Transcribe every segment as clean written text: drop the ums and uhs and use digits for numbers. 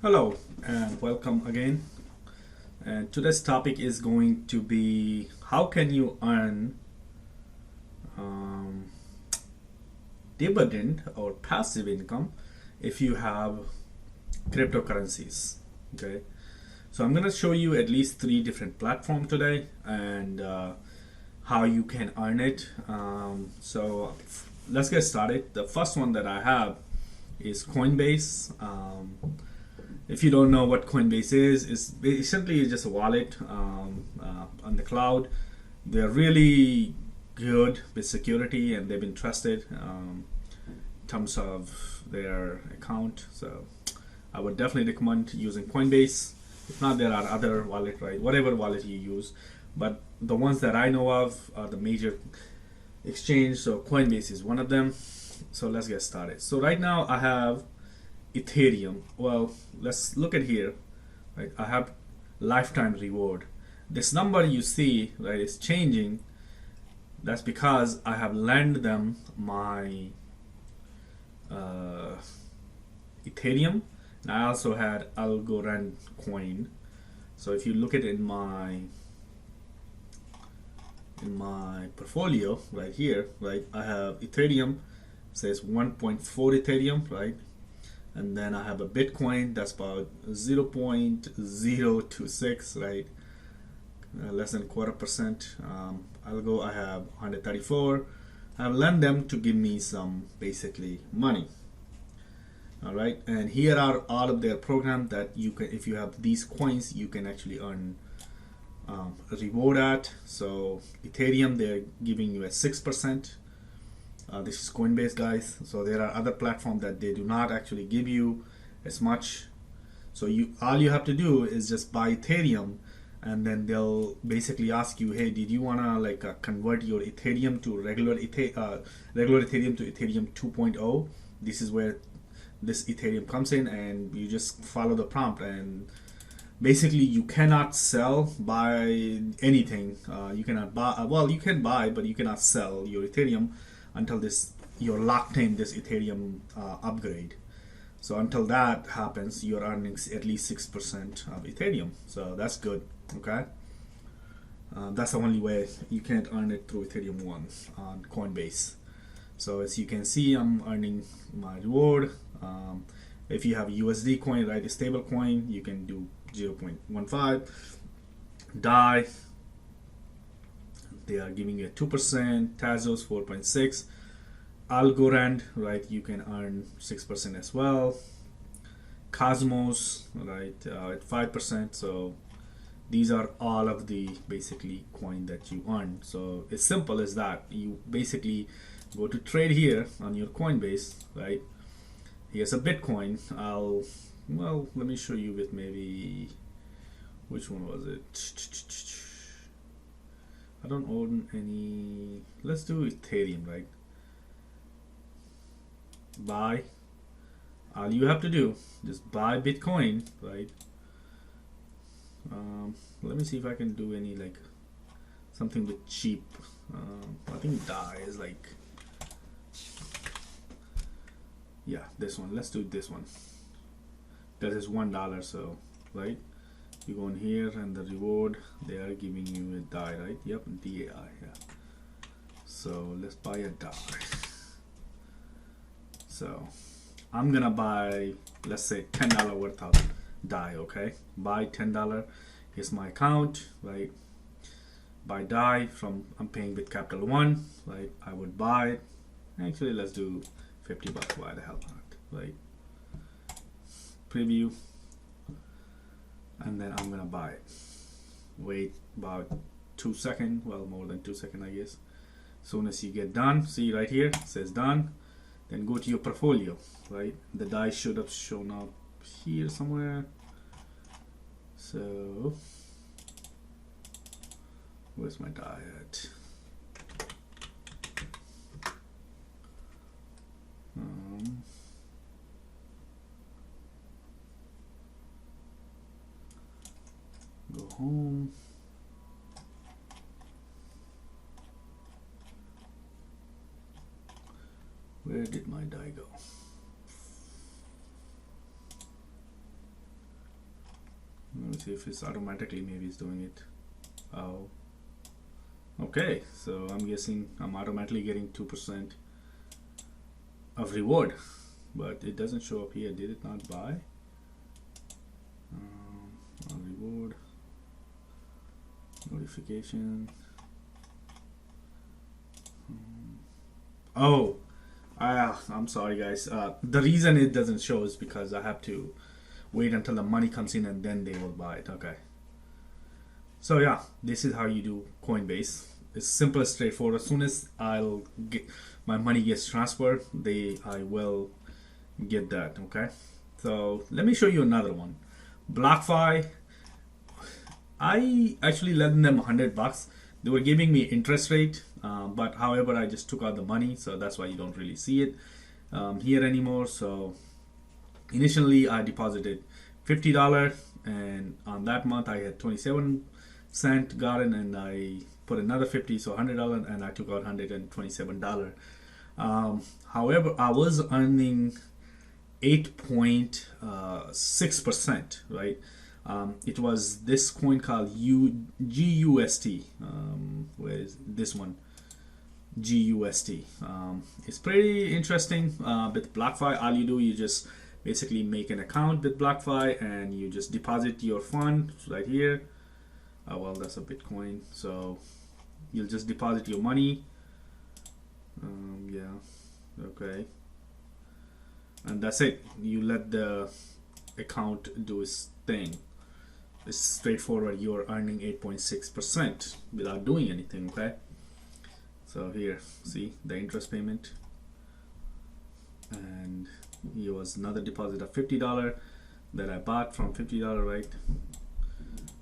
Hello and welcome again. And today's topic is going to be how can you earn um, dividend or passive income if you have cryptocurrencies. Okay, so I'm going to show you at least three different platforms today and how you can earn it. Let's get started. The first one that I have is Coinbase. If you don't know what Coinbase is, it's essentially just a wallet on the cloud. They're really good with security and they've been trusted in terms of their account. So I would definitely recommend using Coinbase. If not, there are other wallet, right? Whatever wallet you use, but the ones that I know of are the major exchange. So Coinbase is one of them. So let's get started. So right now I have Ethereum. Well, let's look at here. Right, I have lifetime reward. This number you see, right, is changing. That's because I have lent them my uh, Ethereum, and I also had Algorand coin. So if you look at it in my portfolio right here, right, I have Ethereum, says 1.4 Ethereum, right, and then I have a Bitcoin that's about 0.026, right, less than 1/4%. Algo, I have 134. I've lent them to give me some basically money. All right, and here are all of their programs that you can, if you have these coins, you can actually earn reward at. So Ethereum, they're giving you a 6%. This is Coinbase, guys. So there are other platforms that they do not actually give you as much. So all you have to do is just buy Ethereum, and then they'll basically ask you, hey, did you wanna convert your Ethereum to regular Ethereum to Ethereum 2.0? This is where this Ethereum comes in, and you just follow the prompt, and basically you cannot buy anything. You cannot buy. Well, you can buy, but you cannot sell your Ethereum until you're locked in this Ethereum upgrade. So until that happens, you're earning at least 6% of Ethereum. So that's good. Okay. That's the only way. You can't earn it through Ethereum One on Coinbase. So as you can see, I'm earning my reward. If you have a USD coin, right, a stable coin, you can do 0.15. DAI, they are giving you a 2%. Tazos 4.6. Algorand, right, you can earn 6% as well. Cosmos, right, at 5%. So these are all of the basically coin that you earn. So it's simple as that. You basically go to trade here on your Coinbase, right? Here's a Bitcoin. Let me show you with maybe, which one was it? I don't own any. Let's do Ethereum, right? Buy. All you have to do, just buy Bitcoin, right? Let me see if I can do any something with cheap. I think DAI is yeah, this one. Let's do this one. That is $1. So right, you go in here and the reward, they are giving you a DAI, right? Yep, DAI. Yeah. So let's buy a DAI. So I'm gonna buy, let's say $10 worth of DAI. Okay, buy $10. Here's my account, right? Buy DAI from, I'm paying with Capital One, right? I would buy it. Actually, let's do $50. Why the hell not, right? Preview, and then I'm gonna buy it. Wait about 2 seconds, well, more than 2 seconds, I guess. As soon as you get done, see right here, it says done. Then go to your portfolio, right? The DAI should have shown up here somewhere. So where's my DAI at? Go home. Where did my DAI go? me see if it's automatically, maybe it's doing it. Oh, okay, so I'm guessing I'm automatically getting 2% of reward, but it doesn't show up here. Did it not buy? On reward notification. Oh, I'm sorry guys. The reason it doesn't show is because I have to wait until the money comes in and then they will buy it. Okay. So yeah, this is how you do Coinbase. It's simple, straightforward. As soon as I'll get my money gets transferred, I will get that. Okay. So let me show you another one. BlockFi. I actually lent them $100. They were giving me interest rate, but however, I just took out the money, so that's why you don't really see it here anymore. So initially, I deposited $50, and on that month, I had 27 cents gotten, and I put another 50, so $100, and I took out $127. However, I was earning 8.6%, right? It was this coin called GUST. Where is this one? GUST. It's pretty interesting. With BlockFi, all you do, you just basically make an account with BlockFi and you just deposit your fund right here. Well, that's a Bitcoin. So you'll just deposit your money. Yeah. Okay. And that's it. You let the account do its thing. It's straightforward. You're earning 8.6% without doing anything. Okay. So here, see the interest payment, and here was another deposit of $50 that I bought from $50, right?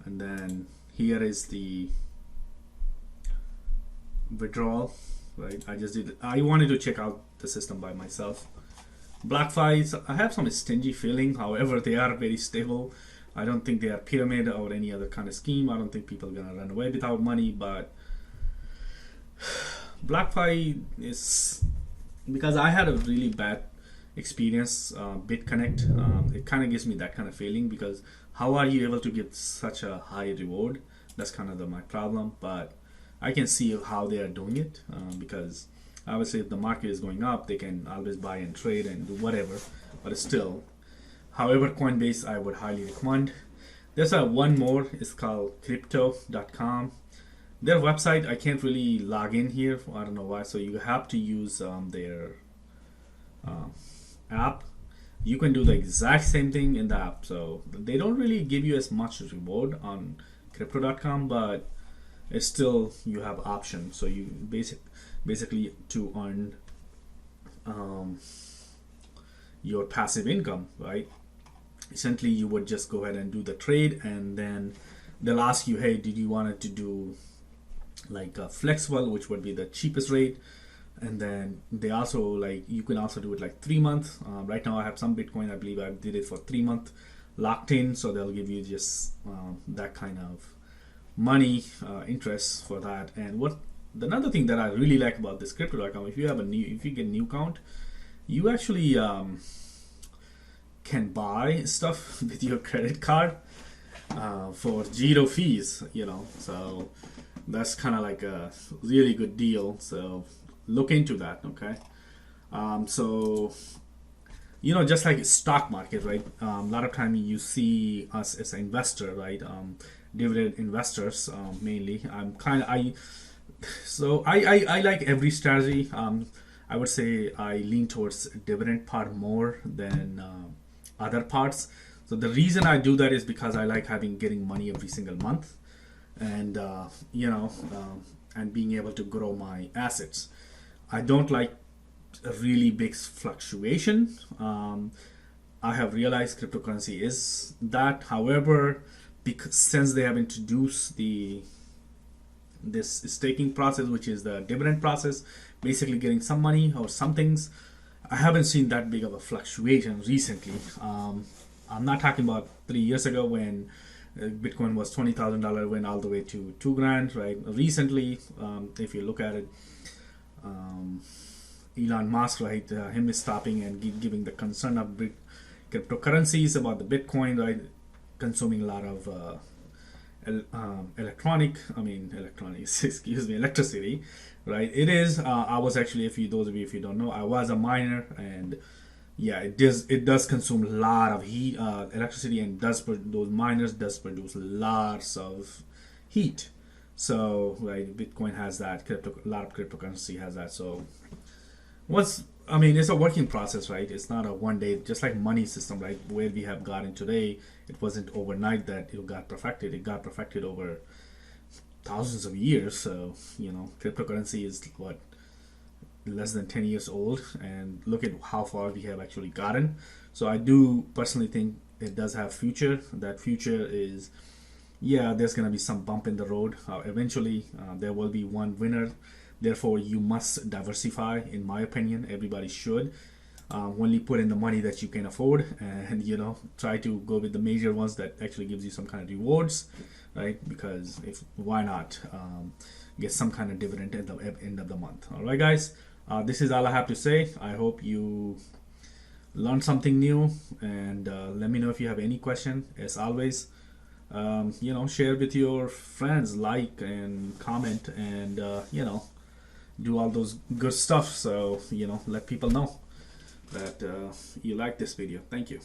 And then here is the withdrawal, right? I wanted to check out the system by myself. BlockFi, I have some stingy feeling. However, they are very stable. I don't think they are pyramid or any other kind of scheme. I don't think people are gonna run away without money. But BlockFi is, because I had a really bad experience. BitConnect, it kind of gives me that kind of feeling, because how are you able to get such a high reward? That's kind of my problem. But I can see how they are doing it, because obviously if the market is going up, they can always buy and trade and do whatever. But still, however, Coinbase I would highly recommend. There's one more. It's called crypto.com. Their website, I can't really log in here. I don't know why. So you have to use their app. You can do the exact same thing in the app. So they don't really give you as much reward on crypto.com, but it's still, you have options. So you basically to earn your passive income, right? Essentially, you would just go ahead and do the trade, and then they'll ask you, hey, did you want it to do like flexible, which would be the cheapest rate? And then they also, like, you can also do it like 3 months. Right now I have some Bitcoin, I believe I did it for 3 months locked in, so they'll give you just that kind of money interest for that. And another thing that I really like about this crypto.com, if you get a new account, you actually can buy stuff with your credit card for zero fees, so that's kind of like a really good deal. So look into that. Okay. So just like stock market, right? A lot of time you see us as an investor, right? Dividend investors, mainly. I like every strategy. I would say I lean towards dividend part more than other parts. So the reason I do that is because I like getting money every single month, and and being able to grow my assets. I don't like a really big fluctuation. I have realized cryptocurrency is that. However, because since they have introduced this staking process, which is the dividend process, basically getting some money or some things, I haven't seen that big of a fluctuation recently. I'm not talking about 3 years ago when Bitcoin was $20,000, went all the way to $2,000, right? Recently, if you look at it, Elon Musk, right, him stopping and giving the concern of cryptocurrencies about the Bitcoin, right, consuming a lot of electricity, right? It is. I was actually, if you those of you if you don't know, I was a miner, and yeah, it does consume a lot of heat, electricity, and those miners does produce lots of heat. So right, Bitcoin has that. A lot of cryptocurrency has that. So it's a working process, right? It's not a one day, just like money system, right? Where we have gotten today, it wasn't overnight that it got perfected. It got perfected over thousands of years. So, cryptocurrency is what, less than 10 years old, and look at how far we have actually gotten. So I do personally think it does have future. That future is, yeah, there's going to be some bump in the road. Eventually, there will be one winner. Therefore, you must diversify. In my opinion, everybody should. Only put in the money that you can afford, and try to go with the major ones that actually gives you some kind of rewards, right? Because why not get some kind of dividend at the end of the month? All right, guys. This is all I have to say. I hope you learned something new, and let me know if you have any question. As always, share with your friends, like and comment, and do all those good stuff. So let people know that you like this video. Thank you.